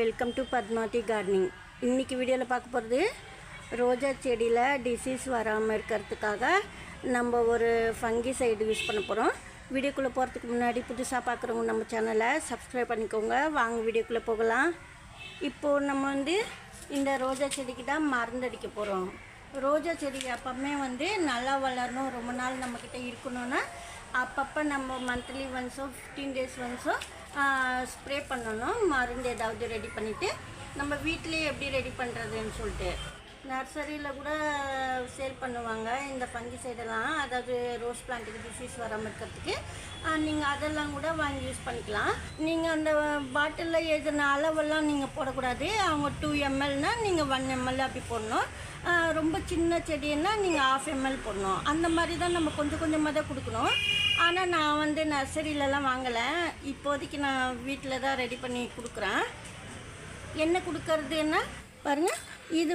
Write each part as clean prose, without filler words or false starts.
Welcome to Padmavathi gardening. இன்றைக்கி வீடியோவில் பார்க்க போகிறது ரோஜா செடியில் டிசீஸ் வராமல் இருக்கிறதுக்காக நம்ம ஒரு ஃபங்கிசைடு யூஸ் பண்ண போகிறோம். வீடியோக்குள்ளே போகிறதுக்கு முன்னாடி புதுசாக பார்க்குறவங்க நம்ம சேனலை சப்ஸ்கிரைப் பண்ணிக்கோங்க. வாங்க வீடியோக்குள்ளே போகலாம். இப்போது நம்ம இந்த ரோஜா செடிக்கு தான் மருந்து அடிக்க போகிறோம். ரோஜா செடி எப்போவுமே நல்லா வளரணும், ரொம்ப நாள் நம்மக்கிட்ட இருக்கணும்னா அப்பப்போ நம்ம மந்த்லி ஒன்ஸோ 15 days ஒன்ஸோ ஸ்ப்ரே பண்ணணும். மருந்து ஏதாவது ரெடி பண்ணிவிட்டு நம்ம வீட்டிலேயே எப்படி ரெடி பண்ணுறதுன்னு சொல்லிட்டு நர்சரியில் கூட சேல் பண்ணுவாங்க இந்த ஃபங்கிசைடெல்லாம். அதாவது ரோஸ் பிளான்ட்டுக்கு டிசீஸ் வராமல் இருக்கிறதுக்கு நீங்கள் அதெல்லாம் கூட வாங்கி யூஸ் பண்ணிக்கலாம். நீங்கள் அந்த பாட்டிலில் எதுனா அளவெல்லாம் நீங்கள் போடக்கூடாது. அவங்க 2 mlனால் நீங்கள் 1 ml அப்படி போடணும். ரொம்ப சின்ன செடின்னா நீங்கள் 1/2 ml போடணும். அந்த மாதிரி தான் நம்ம கொஞ்சம் கொஞ்சமாக தான் கொடுக்கணும். ஆனால் நான் நர்சரியிலலாம் வாங்கலை. இப்போதைக்கு நான் வீட்டில் தான் ரெடி பண்ணி கொடுக்குறேன். என்ன கொடுக்கறதுன்னா பாருங்கள், இது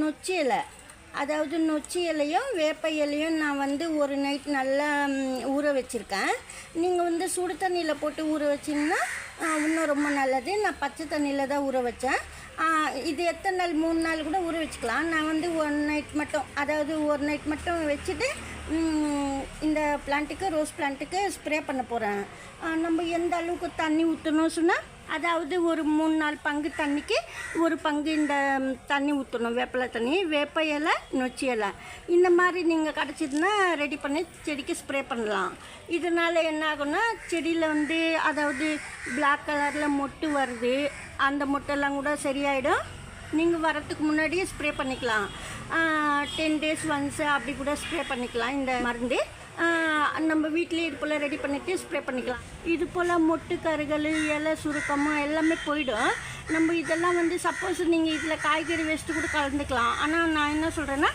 நொச்சி இலை, அதாவது நொச்சி இலையும் வேப்ப இலையும் நான் ஒரு நைட் நல்லா ஊற வச்சுருக்கேன். நீங்கள் சுடு தண்ணியில் போட்டு ஊற வச்சிங்கன்னா இன்னும் ரொம்ப நல்லது. நான் பச்சை தண்ணியில் தான் ஊற வச்சேன். இது எத்தனை நாள், 3 நாள் கூட ஊற வச்சுக்கலாம். நான் 1 நைட் மட்டும், அதாவது ஒரு நைட் மட்டும் வச்சுட்டு இந்த பிளான்ட்டுக்கு, ரோஸ் பிளான்ட்டுக்கு ஸ்ப்ரே பண்ண போகிறேன். நம்ம எந்த அளவுக்கு தண்ணி ஊற்றணும் சொன்னால், அதாவது ஒரு 3-4 பங்கு தண்ணிக்கு 1 பங்கு இந்த தண்ணி ஊற்றணும். வேப்பிலை தண்ணி, வேப்ப இலை, நொச்சி இலை இந்த மாதிரி நீங்கள் கிடச்சிதுன்னா ரெடி பண்ணி செடிக்கு ஸ்ப்ரே பண்ணலாம். இதனால் என்ன ஆகும்னா செடியில் அதாவது பிளாக் கலரில் மொட்டு வருது, அந்த மொட்டெல்லாம் கூட சரியாயிடும். நீங்கள் வரத்துக்கு முன்னாடியே ஸ்ப்ரே பண்ணிக்கலாம். 10 days ஒன்ஸ் அப்படி கூட ஸ்ப்ரே பண்ணிக்கலாம். இந்த மருந்து நம்ம வீட்டிலேயே இது போல் ரெடி பண்ணிவிட்டு ஸ்ப்ரே பண்ணிக்கலாம். இது போல் மொட்டு கருகள், இலை சுருக்கமாக எல்லாமே போயிடும். நம்ம இதெல்லாம் சப்போஸ் நீங்கள் இதில் காய்கறி வேஸ்ட்டு கூட கலந்துக்கலாம். ஆனால் நான் என்ன சொல்கிறேன்னா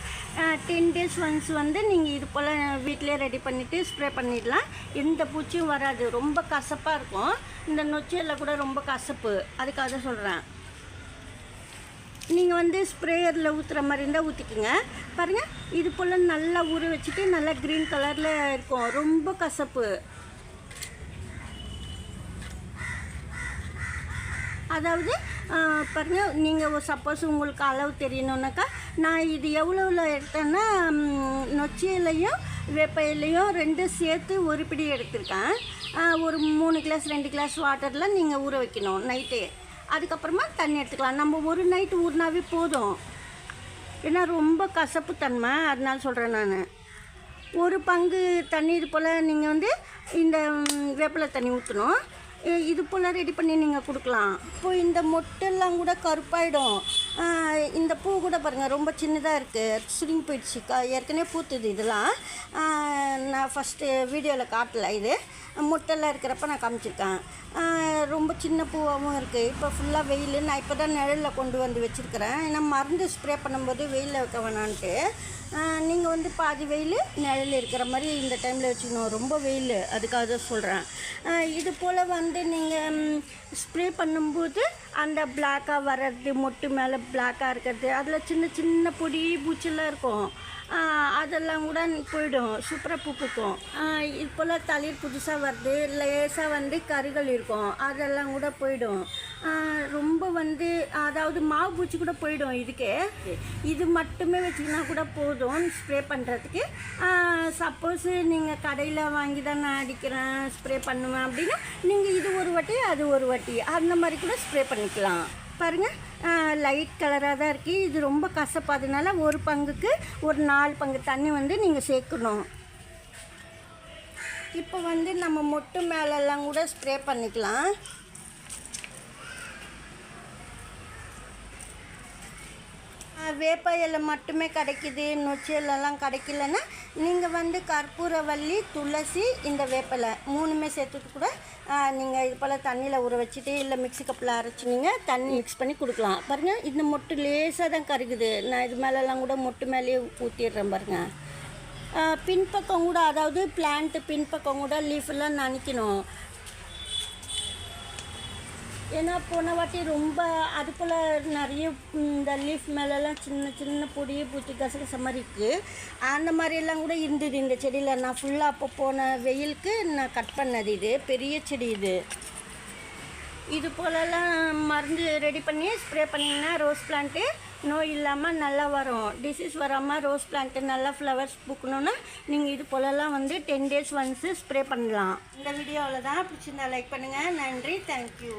10 days ஒன்ஸ் நீங்கள் இது போல் வீட்டிலே ரெடி பண்ணிவிட்டு ஸ்ப்ரே பண்ணிடலாம். எந்த பூச்சியும் வராது. ரொம்ப கசப்பாக இருக்கும். இந்த நொச்சியில் கூட ரொம்ப கசப்பு, அதுக்காக சொல்கிறேன். நீங்கள் ஸ்ப்ரேயரில் ஊற்றுற மாதிரி இருந்தால் ஊற்றிக்கிங்க. பாருங்கள், இது போல் நல்லா ஊற வச்சுட்டு நல்லா க்ரீன் கலரில் இருக்கும். ரொம்ப கசப்பு. அதாவது பாருங்கள், நீங்கள் சப்போஸ் உங்களுக்கு அளவு தெரியணுன்னாக்கா, நான் இது எவ்வளோவில் எடுத்தேன்னா நொச்சி இலையும் வேப்ப இலையும் 2 சேர்த்து ஒரு பிடி எடுத்திருக்கேன். ஒரு 3 கிளாஸ் 2 கிளாஸ் வாட்டரில் நீங்கள் ஊற வைக்கணும் நைட்டே. அதுக்கப்புறமா தண்ணி எடுத்துக்கலாம். நம்ம ஒரு நைட்டு ஊறினாவே போதும். ஏன்னா ரொம்ப கசப்பு தன்மை, அதனால சொல்கிறேன் நான். 1 பங்கு தண்ணி இது போல் நீங்கள் இந்த வேப்பிலை தண்ணி ஊற்றணும். இது போல் ரெடி பண்ணி நீங்கள் கொடுக்கலாம். இப்போது இந்த மொட்டெல்லாம் கூட கருப்பாயிடும். இந்த பூ கூட பாருங்கள் ரொம்ப சின்னதாக இருக்குது, சுருங்கி போயிடுச்சு. ஏற்கனவே பூத்துது. இதெல்லாம் நான் ஃபஸ்ட்டு வீடியோவில் காட்டலை. இது மொட்டெல்லாம் இருக்கிறப்ப நான் காமிச்சிருக்கேன். ரொம்ப சின்ன பூவாகவும் இருக்குது. இப்போ ஃபுல்லாக வெயில். நான் இப்போ தான் நிழலில் கொண்டு வச்சுருக்கிறேன். ஏன்னா மருந்து ஸ்ப்ரே பண்ணும்போது வெயிலில் வைக்க வேணான்ட்டு. நீங்கள் பாதி வெயில் நிழல் இருக்கிற மாதிரி இந்த டைமில் வச்சுக்கணும். ரொம்ப வெயில், அதுக்காக தான் சொல்கிறேன். இது போல் நீங்கள் ஸ்ப்ரே பண்ணும்போது அந்த பிளாக்காக வர்றது, மொட்டு மேலே பிளாக்காக இருக்கிறது, அதில் சின்ன சின்ன பொடி பூச்செல்லாம் இருக்கும். அதெல்லாம் கூட போயிடும். சூப்பராக பூ பூக்கும். இது போல் தளிர் புதுசாக வருது, லேசாக கருகள் இருக்கும், அதெல்லாம் கூட போயிடும். ரொம்ப அதாவது மாவு பூச்சி கூட போயிடும். இதுக்கே இது மட்டுமே வச்சிங்கன்னா கூட போதும் ஸ்ப்ரே பண்ணுறதுக்கு. சப்போஸ் நீங்கள் கடையில் வாங்கி தான் நான் அடிக்கிறேன், ஸ்ப்ரே பண்ணுவேன் அப்படின்னா நீங்கள் இது ஒரு வாட்டி அது ஒரு வாட்டி அந்த மாதிரி கூட ஸ்ப்ரே பண்ணிக்கலாம். பாருங்கள், லைட் கலராக தான் இருக்குது. இது ரொம்ப கசப்பு. அதனால 1 பங்குக்கு ஒரு 4 பங்கு தண்ணி நீங்கள் சேர்க்கணும். இப்போ நம்ம மொட்டு மேலெல்லாம் கூட ஸ்ப்ரே பண்ணிக்கலாம். வேப்ப இலை மட்டுமே கிடைக்கிது, நொச்சி இலைலாம் கிடைக்கலன்னா நீங்கள் கற்பூரவள்ளி, துளசி, இந்த வேப்பிலை 3மே சேர்த்துட்டு கூட நீங்கள் இது போல் தண்ணியில் ஊற வச்சுட்டு இல்லை மிக்ஸி கப்பில் அரைச்சி நீங்கள் தண்ணி மிக்ஸ் பண்ணி கொடுக்கலாம். பாருங்கள், இந்த மொட்டு லேசாக தான் கருகுது. நான் இது மேலெல்லாம் கூட மொட்டு மேலேயே ஊற்றிடுறேன் பாருங்கள். பின்பக்கம் கூட, அதாவது பிளான்ட்டு பின்பக்கம் கூட லீஃபெல்லாம் நனைக்கணும். ஏன்னா போன வாட்டி ரொம்ப அது போல் நிறைய இந்த லீஃப் மேலெல்லாம் சின்ன சின்ன பொடி பூச்சி கசகச மாதிரி இருக்குது. அந்த மாதிரியெல்லாம் கூட இருந்தது இந்த செடியில். நான் ஃபுல்லாக அப்போ போன வெயிலுக்கு நான் கட் பண்ணது. இது பெரிய செடி. இது இது போலலாம் மருந்து ரெடி பண்ணி ஸ்ப்ரே பண்ணிங்கன்னா ரோஸ் பிளான்ட்டு நோய் இல்லாமல் நல்லா வரும். டிசீஸ் வராமல் ரோஸ் பிளான்ட்டு நல்லா ஃப்ளவர்ஸ் பூக்கணுன்னா நீங்கள் இது போலலாம் வந்து 10 days ஒன்ஸு ஸ்ப்ரே பண்ணலாம். இந்த வீடியோ அவ்வளோதான். பிடிச்சிருந்தா லைக் பண்ணுங்கள். நன்றி. தேங்க்யூ.